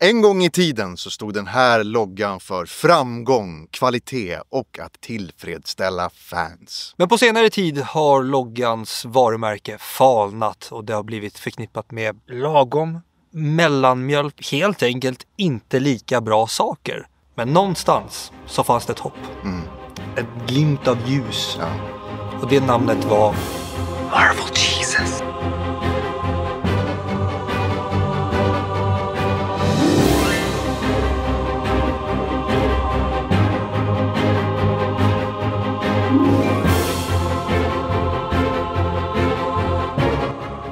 En gång i tiden så stod den här loggan för framgång, kvalitet och att tillfredsställa fans. Men på senare tid har loggans varumärke falnat och det har blivit förknippat med lagom, mellanmjölk, helt enkelt inte lika bra saker. Men någonstans så fanns det ett hopp. En glimt av ljus. Ja. Och det namnet var Marvel Jesus.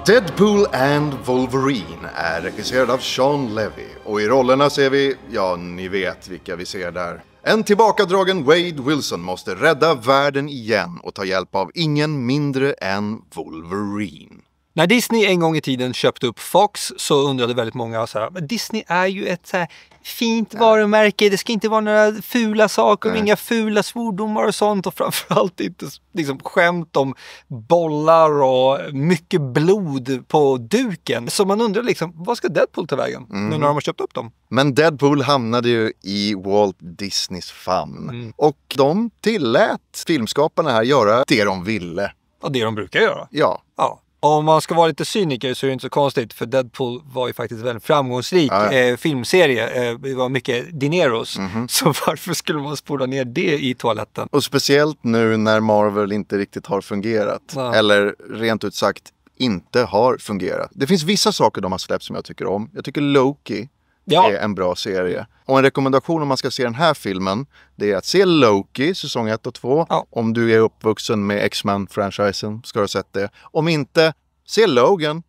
Deadpool and Wolverine är regisserad av Sean Levy och i rollerna ser vi, ja ni vet vilka vi ser där. En tillbakadragen Wade Wilson måste rädda världen igen och ta hjälp av ingen mindre än Wolverine. När Disney en gång i tiden köpte upp Fox så undrade väldigt många så här, men Disney är ju ett så här fint varumärke, det ska inte vara några fula saker, inga fula svordomar och sånt och framförallt inte liksom skämt om bollar och mycket blod på duken. Så man undrar liksom, vad ska Deadpool ta vägen nu när de har köpt upp dem? Men Deadpool hamnade ju i Walt Disneys famn och de tillät filmskaparna här göra det de ville. Och det de brukar göra. Ja. Om man ska vara lite cyniker så är det inte så konstigt, för Deadpool var ju faktiskt en väldigt framgångsrik filmserie. Det var mycket dineros. Så varför skulle man spola ner det i toaletten? Och speciellt nu när Marvel inte riktigt har fungerat. Ja. Eller rent ut sagt inte har fungerat. Det finns vissa saker de har släppt som jag tycker om. Jag tycker Loki är en bra serie. Och en rekommendation om man ska se den här filmen, det är att se Loki, säsong 1 och 2. Ja. Om du är uppvuxen med X-Men-franchisen ska du ha sett det. Om inte, se Logan.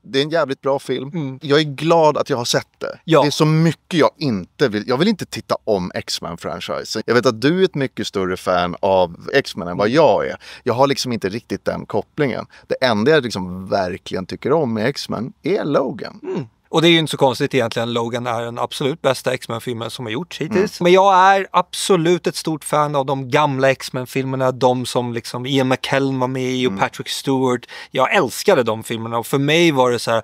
Det är en jävligt bra film. Jag är glad att jag har sett det. Ja. Det är så mycket jag inte vill. Jag vill inte titta om X-Men-franchisen. Jag vet att du är ett mycket större fan av X-Men än vad jag är. Jag har liksom inte riktigt den kopplingen. Det enda jag liksom verkligen tycker om med X-Men är Logan. Och det är ju inte så konstigt egentligen. Logan är den absolut bästa X-Men-filmen som har gjorts hittills. Men jag är absolut ett stort fan av de gamla X-Men-filmerna. De som liksom Ian McKellen var med i och Patrick Stewart. Jag älskade de filmerna och för mig var det så här,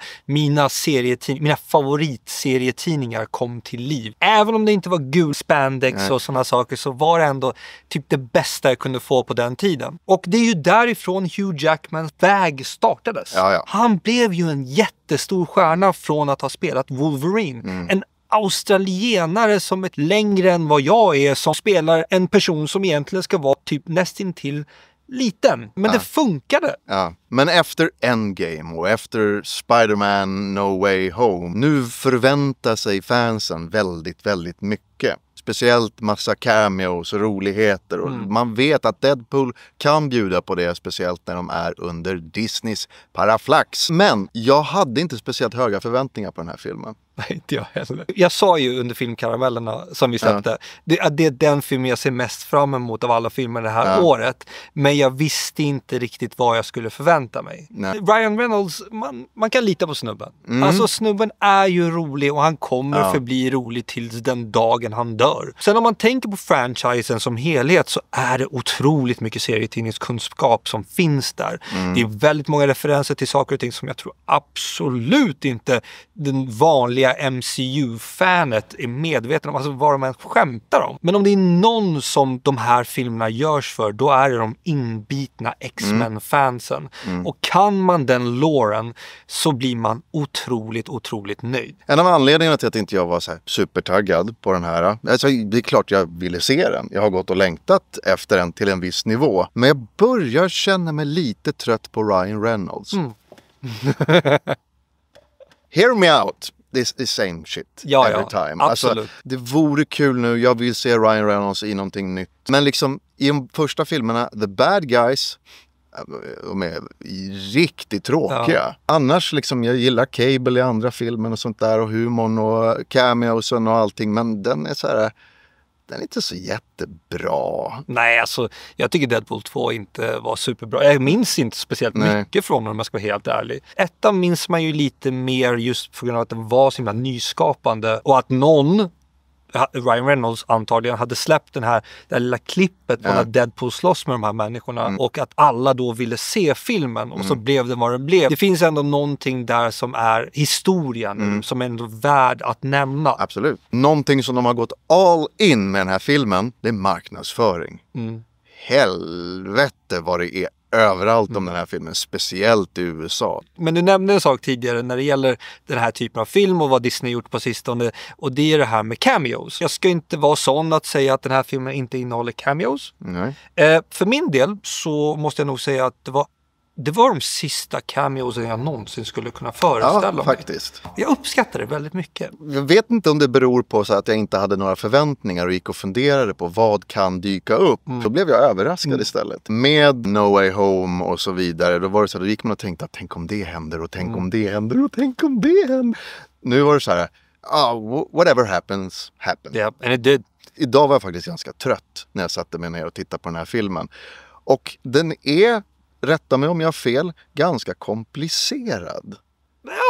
mina favoritserietidningar kom till liv. Även om det inte var gul spandex och sådana saker så var det ändå typ det bästa jag kunde få på den tiden. Och det är ju därifrån Hugh Jackmans väg startades. Ja. Han blev ju en jättestor stjärna från att ha spelat Wolverine. En australienare som är längre än vad jag är, som spelar en person som egentligen ska vara typ nästintill liten. Men det funkade. Ja. Men efter Endgame och efter Spider-Man No Way Home, nu förväntar sig fansen väldigt, väldigt mycket. Speciellt massa cameos och roligheter. Och man vet att Deadpool kan bjuda på det, speciellt när de är under Disneys paraflax. Men jag hade inte speciellt höga förväntningar på den här filmen. Nej, inte jag heller. Jag sa ju under filmkaramellerna som vi släppte, det är den film jag ser mest fram emot av alla filmer det här året. Men jag visste inte riktigt vad jag skulle förvänta mig. Nej. Ryan Reynolds, man kan lita på snubben. Alltså snubben är ju rolig och han kommer förbli rolig tills den dagen han dör. Sen om man tänker på franchisen som helhet så är det otroligt mycket serietidningskunskap som finns där. Det är väldigt många referenser till saker och ting som jag tror absolut inte den vanliga MCU-fanet är medveten om, alltså vad de skämtar om. Men om det är någon som de här filmerna görs för, då är det de inbitna X-Men-fansen. Och kan man den loren så blir man otroligt, otroligt nöjd. En av anledningarna till att inte jag var så här supertaggad på den här, alltså det är klart jag ville se den. Jag har gått och längtat efter den till en viss nivå. Men jag börjar känna mig lite trött på Ryan Reynolds. Hear me out. This is same shit every time. Absolut. Alltså, det vore kul nu. Jag vill se Ryan Reynolds i någonting nytt. Men liksom i de första filmerna, The Bad Guys, de är riktigt tråkiga. Annars liksom, jag gillar Cable i andra filmen och sånt där och humorn och cameosen och allting. Men den är så här, den är inte så jättebra. Nej, alltså jag tycker Deadpool 2 inte var superbra. Jag minns inte speciellt mycket från den om jag ska vara helt ärlig. Ettan minns man ju lite mer just på grund av att den var så himla nyskapande och att någon Ryan Reynolds antagligen hade släppt det här lilla klippet på när Deadpool slåss med de här människorna och att alla då ville se filmen och så blev det vad det blev. Det finns ändå någonting där som är historien som är ändå värd att nämna. Absolut. Någonting som de har gått all in med den här filmen, det är marknadsföring. Helvete vad det är överallt om den här filmen, speciellt i USA. Men du nämnde en sak tidigare när det gäller den här typen av film och vad Disney gjort på sistone, och det är det här med cameos. Jag ska inte vara sån att säga att den här filmen inte innehåller cameos. Nej. För min del så måste jag nog säga att det var de sista cameosen jag någonsin skulle kunna föreställa mig. Faktiskt. Jag uppskattar det väldigt mycket. Jag vet inte om det beror på så att jag inte hade några förväntningar och gick och funderade på vad kan dyka upp. Så blev jag överraskad istället. Med No Way Home och så vidare, då var det så att då gick man och tänkte att tänk om det händer och tänk om det händer och tänk om det händer. Nu var det så här, whatever happens, happens. Yeah, and it did. Idag var jag faktiskt ganska trött när jag satte mig ner och tittade på den här filmen. Och den är, rätta mig om jag har fel, ganska komplicerad.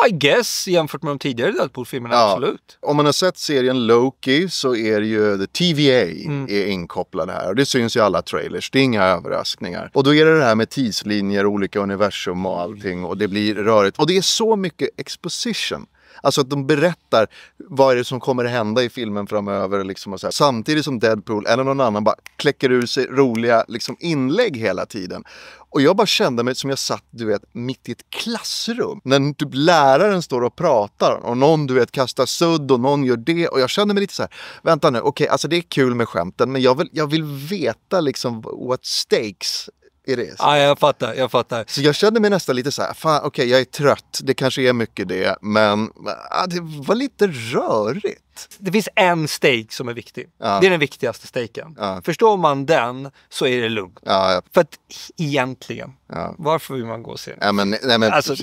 I guess, jämfört med de tidigare Deadpool-filmerna, absolut. Om man har sett serien Loki så är det ju The TVA är inkopplad här. Och det syns i alla trailers, det är inga överraskningar. Och då är det här med tidslinjer, olika universum och allting. Och det blir rörigt. Och det är så mycket exposition. Alltså att de berättar vad är det som kommer att hända i filmen framöver. Liksom och så här. Samtidigt som Deadpool eller någon annan bara kläcker ur sig roliga liksom, inlägg hela tiden. Och jag bara kände mig som jag satt, du vet, mitt i ett klassrum. När typ läraren står och pratar och någon, du vet, kastar sudd och någon gör det. Och jag kände mig lite så här, vänta nu, okej, alltså det är kul med skämten. Men jag vill veta liksom what stakes it is. Ja, jag fattar. Så jag kände mig nästan lite så här, fan okej, jag är trött. Det kanske är mycket det, men det var lite rörigt. Det finns en stake som är viktig. Ja. Det är den viktigaste staken. Ja. Förstår man den så är det lugnt. Ja. För att egentligen, varför vill man gå och se den? Nej, men alltså,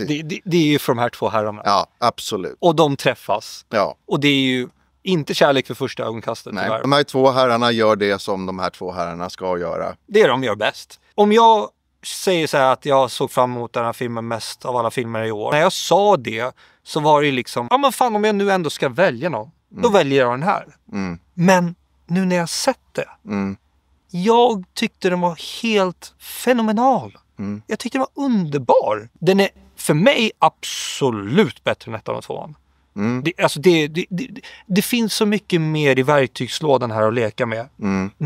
det är ju för de här två herrarna. Ja, absolut. Och de träffas. Ja. Och det är ju inte kärlek för första ögonkastet. Nej, tyvärr. de här två herrarna gör det som de här två herrarna ska göra. Det är de gör bäst. Om jag säger så här att jag såg fram emot den här filmen mest av alla filmer i år. När jag sa det så var det ju liksom, ja men fan om jag nu ändå ska välja någon, då väljer jag den här. Men nu när jag sett det, jag tyckte den var helt fenomenal. Jag tyckte den var underbar. Den är för mig absolut bättre än ettan och tvåan. Det finns så mycket mer i verktygslådan här att leka med.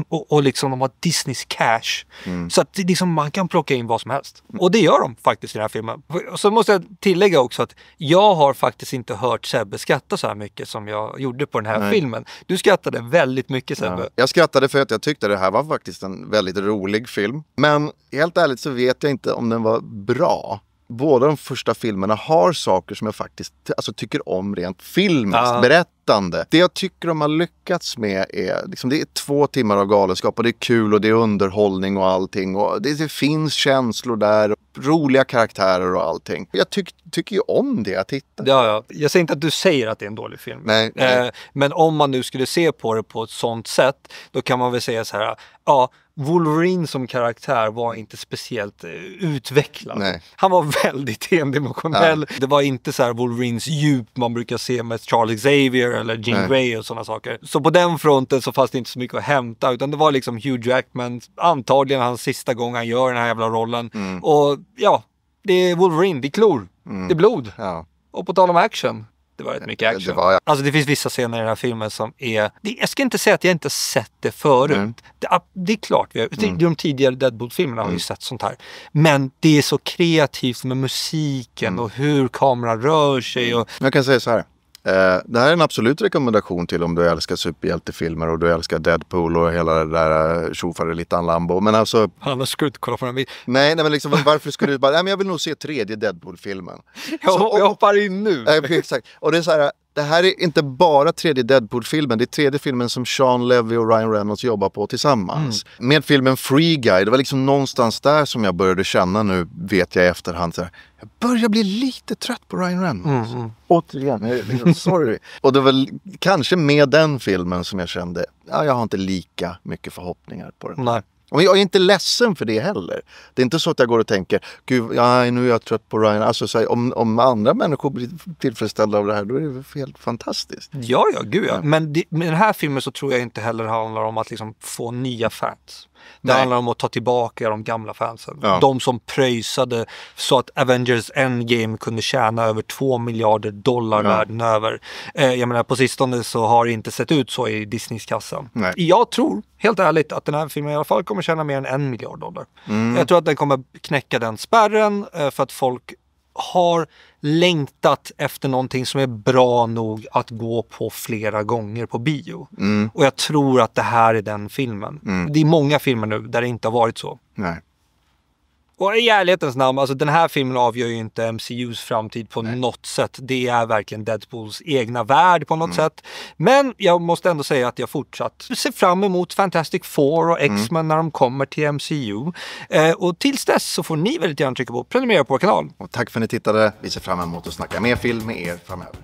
Och liksom de har Disneys cash. Så att liksom, man kan plocka in vad som helst. Och det gör de faktiskt i den här filmen. Och så måste jag tillägga också att jag har faktiskt inte hört Sebbe skratta så här mycket som jag gjorde på den här filmen. Du skrattade väldigt mycket, Sebbe. Jag skrattade för att jag tyckte det här var faktiskt en väldigt rolig film. Men helt ärligt så vet jag inte om den var bra. Båda de första filmerna har saker som jag faktiskt tycker om rent filmiskt, berättande. Det jag tycker de har lyckats med är, liksom, det är 2 timmar av galenskap och det är kul och det är underhållning och allting. Och det finns känslor där, roliga karaktärer och allting. Jag tycker ju om det att titta. Ja. Jag säger inte att du säger att det är en dålig film. Nej. Men om man nu skulle se på det på ett sånt sätt, då kan man väl säga så här, Wolverine som karaktär var inte speciellt utvecklad. Nej. Han var väldigt endimensionell. Det var inte så här Wolverines djup man brukar se med Charles Xavier eller Jean Grey och sådana saker. Så på den fronten så fanns det inte så mycket att hämta, utan det var liksom Hugh Jackman, antagligen hans sista gång han gör den här jävla rollen. Och det är Wolverine, det är klor, det är blod. Ja. Och på tal om action, det var rätt mycket action. Alltså det finns vissa scener i den här filmen som är... Jag ska inte säga att jag inte sett det förut. Det är klart, de tidigare Deadpool-filmerna har ju sett sånt här. Men det är så kreativt med musiken och hur kameran rör sig. Och... Jag kan säga så här. Det här är en absolut rekommendation till om du älskar superhjältefilmer och du älskar Deadpool och hela det där tjofadelittan Lambo. Men alltså... Annars skulle du inte kolla på den. Nej, men liksom, varför skulle du bara... Nej, men jag vill nog se 3:e Deadpool-filmen. Jag hoppar in nu. Exakt. Och det är så här... Det här är inte bara 3:e Deadpool-filmen. Det är 3:e filmen som Sean Levy och Ryan Reynolds jobbar på tillsammans. Med filmen Free Guy. Det var liksom någonstans där som jag började känna nu, vet jag i efterhand. Så här, jag börjar bli lite trött på Ryan Reynolds. Återigen, sorry. Och det var kanske med den filmen som jag kände, jag har inte lika mycket förhoppningar på den. Nej. Och jag är inte ledsen för det heller. Det är inte så att jag går och tänker, gud, nu är jag trött på Ryan. Alltså, så här, om andra människor blir tillfredsställda av det här, då är det helt fantastiskt. Ja, gud ja. Men med den här filmen så tror jag inte heller handlar om att liksom få nya fans. Det handlar om att ta tillbaka de gamla fansen. Ja. De som pröjsade så att Avengers Endgame kunde tjäna över $2 miljarder världen över. Jag menar, på sistone så har det inte sett ut så i Disneys kassa. Nej. Jag tror, helt ärligt, att den här filmen i alla fall kommer tjäna mer än $1 miljard. Jag tror att den kommer knäcka den spärren för att folk har längtat efter någonting som är bra nog att gå på flera gånger på bio. Och jag tror att det här är den filmen. Det är många filmer nu där det inte har varit så. Nej. Och i ärlighetens namn, alltså den här filmen avgör ju inte MCUs framtid på något sätt. Det är verkligen Deadpools egna värld på något sätt. Men jag måste ändå säga att jag fortsatt ser fram emot Fantastic Four och X-Men när de kommer till MCU. Och tills dess så får ni väldigt gärna trycka på prenumerera på vår kanal. Och tack för att ni tittade. Vi ser fram emot att snacka mer film med er framöver.